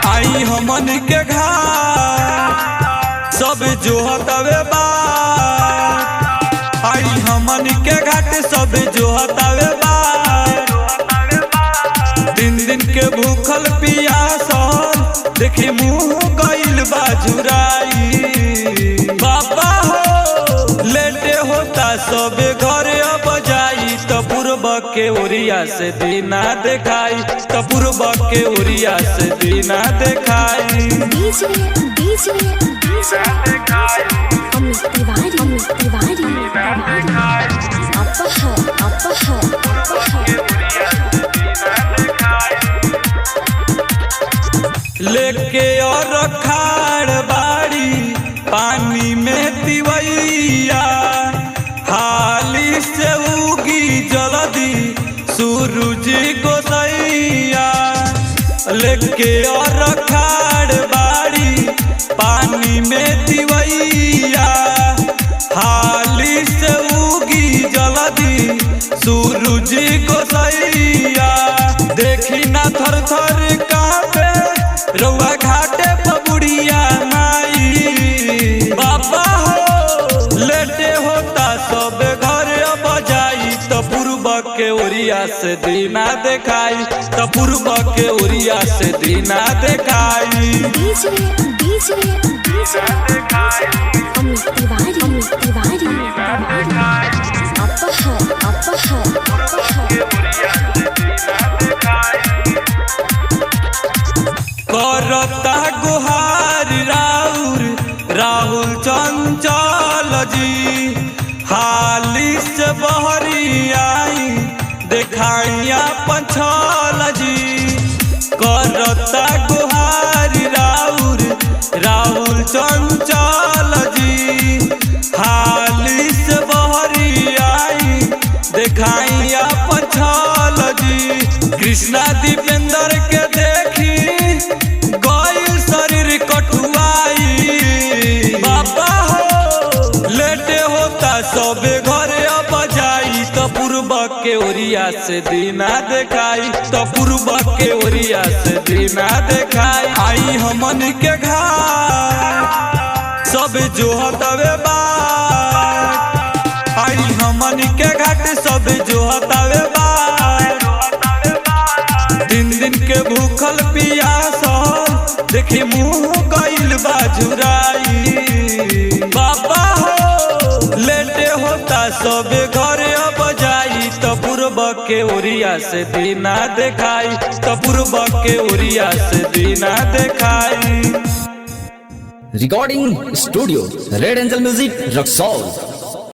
आई हमन के घाट सब जो हतावे बात, आई हमन के घाट सब जो हतावे बात। दिन दिन के भूखल पियासल देखी मुँह गइल बाजुराई। बाबा हो लेटे होता सबे घरे अब जाई, तो पूर्व के ओरिया से दीना देखाई, तो पूर्व के ओरिया से दीना देखाई। लेके और खाड़ बाड़ी पानी में तिवैया, हाली से उगी जल्दी सूरज गोसैया। लेके और खाड़ बाड़ी पानी में तिवैया, हाली से उगी जल्दी सूरज गोसैया। देखी ना थर थर कांपे रउआ घाटे पबुड़िया नाई। बाबा हो लेटे होता सब घर अब जाई, तो पूर्व के ओरिया से दीना देखाई, तो पूर्व के ओरिया से दीना देखाई। करता गुहार राउर राहुल चंचल जी, हाली से बहरी आई देखाइया पंचल जी। करता गुहार राउर राहुल चंचल जी, हाली से बहरी आई देखाइया पंचल जी। कृष्णा दीपेंद्र के देखी गइल शरीर कठुआई। बाबा हो लेटे होता सबे घरे अब जाई, तो पूर्व के ओरिया से दीना देखाई, तो पूर्व के ओरिया से दीना देखाई। आई हमन के घाट सब जो हतावे बात, आई हमन के घाट सब जो हतावे बात। दिन दिन के भूखल पियासल देखी मुँह गइल बाजुराई। बाबा हो लेटे होता सबे घरे अब जाई, तो पूर्व के ओरिया से दीना देखाई, तो पूर्व के ओरिया से दीना देखाई। Recording studio red angel music Raxaul.